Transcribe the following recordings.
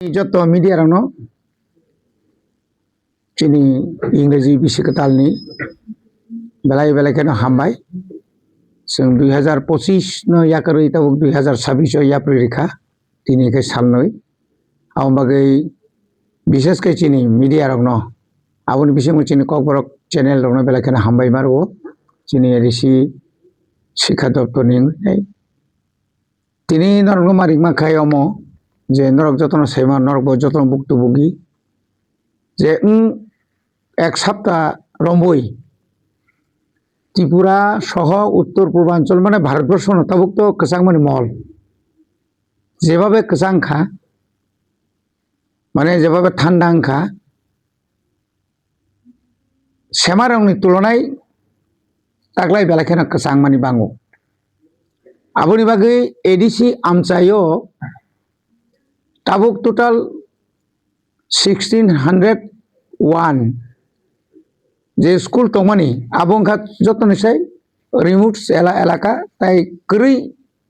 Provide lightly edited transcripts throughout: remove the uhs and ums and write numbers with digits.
যত মিডিয়ারানো চিনি इंराजि बिसिकतालनि बेलाय बेलायखौनो हामबाय जों 2025 नो याकरै ताबुक 2026 याप्रि रेखा दिनै के सालनै आउन बागै विशेष के चिनी मीडिया रनो आबुनि बिसे चिनी ककबरक चैनल रनो बेलायखौनो हामबाय मारो चिनी ऋषि शिक्षा दप्तर नि तिनी नरक मारिक माखायमो जे नरक जतन सेमा नरक जतन भुक्तभोगी जे एक सप्ताह रम्बई त्रिपुरा सह उत्तर पूर्वांचल माने भारतवर्ष नताभुक्त कसांगमानि महल जेभाबे कसांखा माने जेभाबे थान्दांखा सेमारंनि तुलनाय ताग्लाय बेलाखेना कसांगमानि बांगो आबुनि बागै एडीसी आमचायो ताबुक टोटाल 1601 जे स्कूल तंगमानि आबंखा जतनसै रिमोट एलाका ताई करै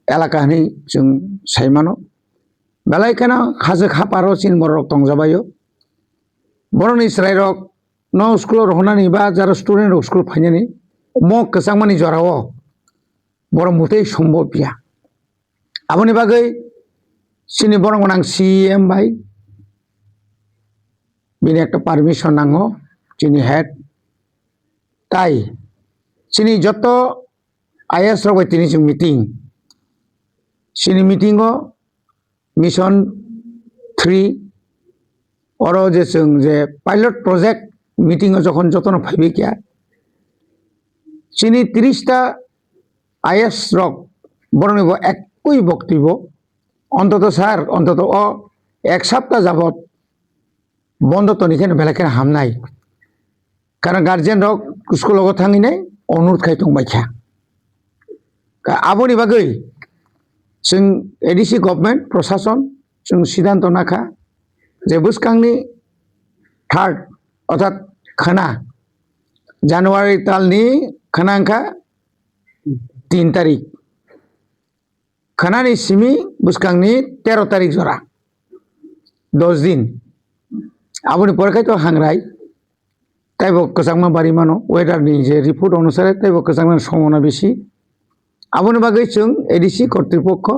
एलाका नि जों साइमानो बेलायखाना हाजो खापारो चिन बरक तंजाबायो बरनि स्रायरक न स्कूल रहनानि बा जारा स्टूडेंट स्कूल फाइनानि मक कसांमानि जराओ बर मुतै सम्भव पिया आबुनि बागै चिनि बरंगनां सीएम भाई बिनि एक परमिशन नांगो चिनि हेड ताई चिनी जत आईएस रग तिनी जों मीटिंग चिनी मीटिंगो मिशन 3 और जे जों जे पायलट प्रोजेक्ट मीटिंग जखन जतन फाइबे क्या चिनी 30 टा आईएस रग बरनिबो एकई बक्तव्य अंतत सार अंतत एक सप्ताह जाबत बंद तनिखेन बेलाखेन हामनाय कारण गार्जियन रक स्कूल थांगिनाय अनुरोध खायथंबायखा आबुनि बागै जों एडीसी गवर्नमेंट प्रशासन जों सिद्धांत नाखा जे बुसकांनि 3 अर्थात खाना जानुवारि तालनि खानांखा 3 तारिख खानानि सिमी बुसकांनि 13 तारिख जरा 10 दिन आबुनि परेखाय तो हांराय ताइबो कसांमा बारि मानो वेदर नि जे रिपोर्ट अनुसारे ताइबो कसांमा समना बेसि आबुनि बागै जों एडीसी कर्तृपक्ष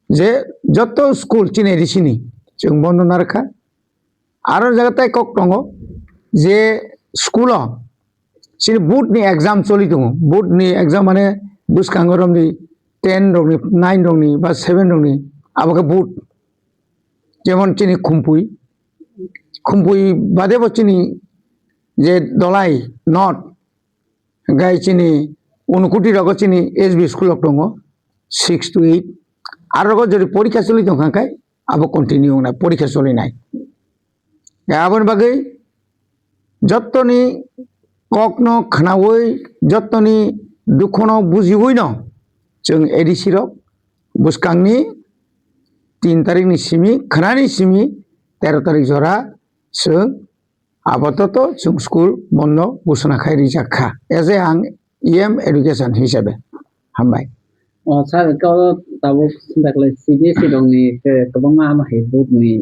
जे जत स्कूल चिन एडीसी नि जों बन्द नारखा आरो जगताय कक दंगो जे स्कूल चिन बोर्ड नि एग्जाम चलि दङ बोर्ड नि एग्जाम माने बुसकांगरमनि 10 रंनि 9 रंनि बा 7 रंनि आबोके बोर्ड जेमन चिनि खुमपुई बादे बचिनी जे दलाई नट गाय चिनी उनकुटी रग चिनी एसबी स्कूल दङ 6 to 8 आरो जदि परीक्षा चलि दंखाय आबो कन्टिन्यू ना परीक्षा चलिनाय आबोन बागै जत्तनि ककनो खनावै जत्तनि दुखनो बुजिवै न जों एडीसी रग बुसकांनि 3 तारिखनि सिमी खनानि सिमी 13 तारिख जरा जों आपातत जों स्कूल बन्द घोषणा खायरि जाखा एजे आं ईएम एडुकेशन हिसाबै हामबाय सार का ताबो सिन्दाखले सीबीएसई दंनि गोबां मा हे बोर्डनि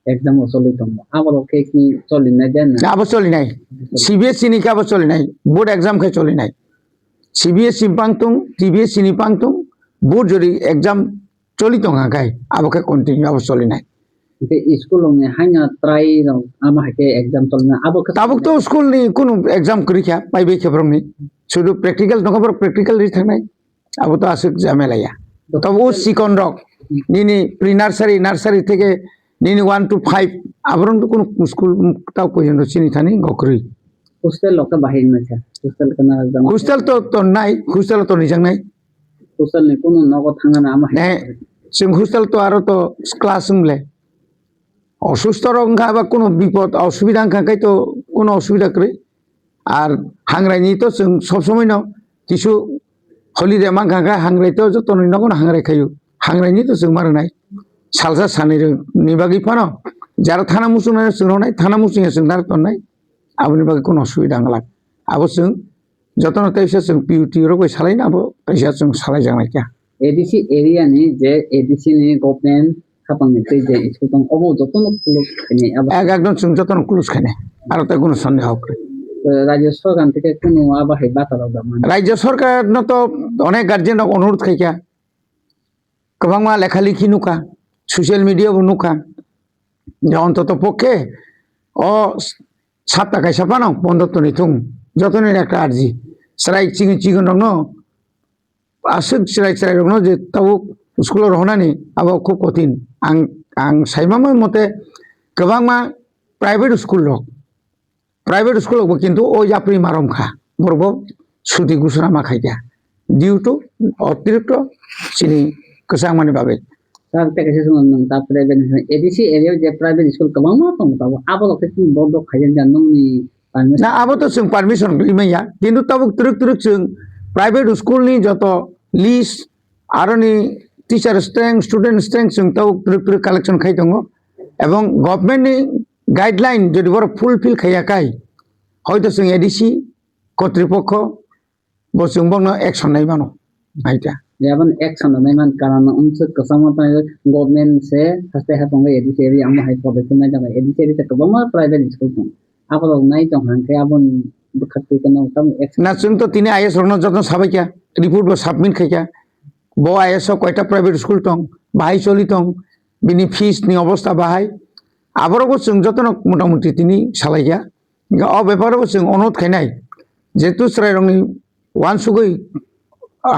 एग्जाम चलि दं आबाद केसनि चलिनाय देन आबो चलिनाय सीबीएसई नि काबो चलिनाय बोर्ड एग्जाम खाय चलिनाय सीबीएसई पांतुं टीबीएसई नि पांतुं बोर्ड जरि एग्जाम चलि दं आगाय आबो खाय कन्टिन्यू आबो चलिनाय ते स्कूल में हाइना ट्राई दं आमा हाके एग्जाम चलना आबो ताबुक तो स्कूल नि कुनु एग्जाम करिखा पाइबे खेब्रंनि सुदु प्रैक्टिकल नखबर प्रैक्टिकल रि थांनाय आबो तो आसुक जामेलाया तबो सिकन रक निनि प्री नार्सारी नार्सारी থেকে निनि 1 to 5 आबरन तो कुनु स्कूल ताव पर्यन्त चिनि थानि गखरै हॉस्टल लोक बाहिर में छ हॉस्टल कना एग्जाम हॉस्टल तो नाय हॉस्टल तो निजं नाय हॉस्टल नि कुनु नगो थांगाना आमा ने जों हॉस्टल तो आरो तो क्लास हमले असुस्थ रंगा बा कोनो विपद असुविधा खाय तो कोनो असुविधा करे आर हांग्रायनि तो जों सब समय न किछु हलिडे मा गागा हांग्राय तो जतन नगो हांग्राय खायो हांग्रायनि तो जों मारनाय सालजा सानै नि बागै फानो जारा थाना मुसुना जोंनाय थाना मुसुना जों दार तननाय आबुनि बागै कोनो असुविधा गला आबो जों जतन ताइसा जों पिउटी रगै सालायना आबो ताइसा जों सालाय जानाय क्या एडीसी एरिया नि जे एडीसी नि गवर्नमेंट সাপাংনি তৈ যে স্কুল দং অবো যতন ক্লোজ খাইনি আবার একদম जों যতন ক্লোজ খানে আর তো কোনো সন্দেহ করে রাজ্য সরকার থেকে কোনো আবাহে বাতারাव দামান রাজ্য সরকার তো অনেক গার্জেন অনুরোধ খাইকা गोबां लेखालेखि नुखा ससियेल मिडियाबो नुखा যে অন্তত পক্ষে ও 7 টাকায় ছাপানো বন্ধ তো নিতুম যতনের একটা আরজি স্ট্রাইক চিগন দङ আসুক স্ট্রাইক দङ যে তাও স্কুलाव रहनानै আবো খুব কঠিন आं साइमामा मते गोबां प्राइवेट स्कुलावबो किन्तु ओ जाप्रि मारमखा बरबो सुति गुसरा माखाइया डिउ टु अतिरिक्त सिनि गोसांमानि बाबै স্যার থেকে শুনুন তারপরে এডিসি এরিয়া যে প্রাইভেট স্কুল গোबां मा दं তাও আবো কি বন্ধ খাইजेन জাননি ना अब तो जों पारमिशन गैया किन्तु तब तुरुक जों प्राइवेट स्कुलनि जत लिस्ट आरो नि टीचार स्ट्रेंथ स्टूडेंट स्ट्रेंथ जों तब तुरुक कालेक्शन खाइ दङ एवं गभर्नमेन्टनि गाइडलाइन যদি বড় ফুলফিल खायाखाय হয়তো जों एडिसि কর্তৃপক্ষ বসুং বङ एक्शन नायबानो आइटा याबन एक्शन नायमान कारण उनसे कसमता गवर्नमेंट से हस्ते हापंगे एडिसि एरिया आम हाइ पॉलिसी ना जाबाय एडिसि एरिया गोबां प्राइवेट स्कुल दं आबो नाय दं हांखे आबन बखति कनो तम एक्शन ना जों तो तिनि आईएस रनो जतन साबायका रिपोर्ट बो सबमिट खायका बो आईएस कयटा प्राइवेट स्कुल दं बाहाय चलि दं बिनि फीस नि अवस्था बाहाय आबरबो जों जतन मोटामोटी तिनि सालायया अ बेपारबो जों अनुरोध खायनाय जेतु स्रायरंनि वानसुगै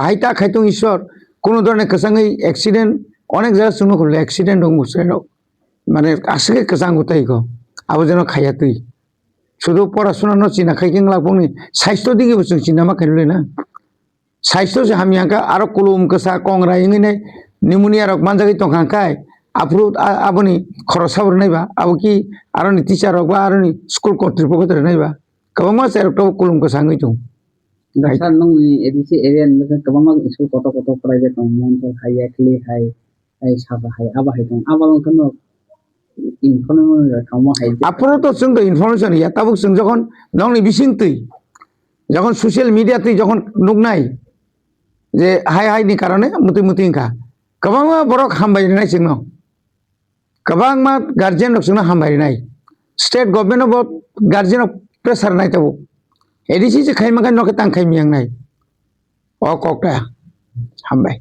हाइटा खायतों ईश्वर কোনো ধরনের কসাঙ্গই অ্যাক্সিডেন্ট অনেক জায়গা শুনো করলে অ্যাক্সিডেন্ট হং বুঝলো মানে আসলে কসাং গোটাই গো আবো যেন খাইয়া তুই শুধু পড়াশোনা ন চিনা খাইকিং লাগবনি স্বাস্থ্য দিকে বসে চিনা মা খাইলে না স্বাস্থ্য যে আমি আঁকা আরো কুলুম কসা কংরা ইংনে নিউমোনিয়া রক মানজাগি তো খাঁকায় আফরু আবনি খরচাবর নাইবা আবো কি আরো নি টিচার রক বা আরো নি স্কুল কর্তৃপক্ষ ধরে নাইবা গোबां মাস এরকটা কুলুম কসাঙ্গই তো dasar nung edisi area nung gobaं school koto private nung montor hai ekli hai saba hai aba hai dong aba nung kono information kamu hai আপনারা তো जों ইনফরমেশন ইয়া তাবুক जों যখন নংনি বিসিং তুই যখন সোশ্যাল মিডিয়া তুই যখন নুকনাই যে হাই নি কারণে মুতি ইনকা गोबां বড় হামবাইনাই जों गोबां गार्जियन जों हामबायनाय स्टेट गभर्नमेंट गार्जियन प्रेसार नाय ताबो एडिसि जे खाइमाखा नखे तां खाइमियांनाय अ कक्टा हामबाय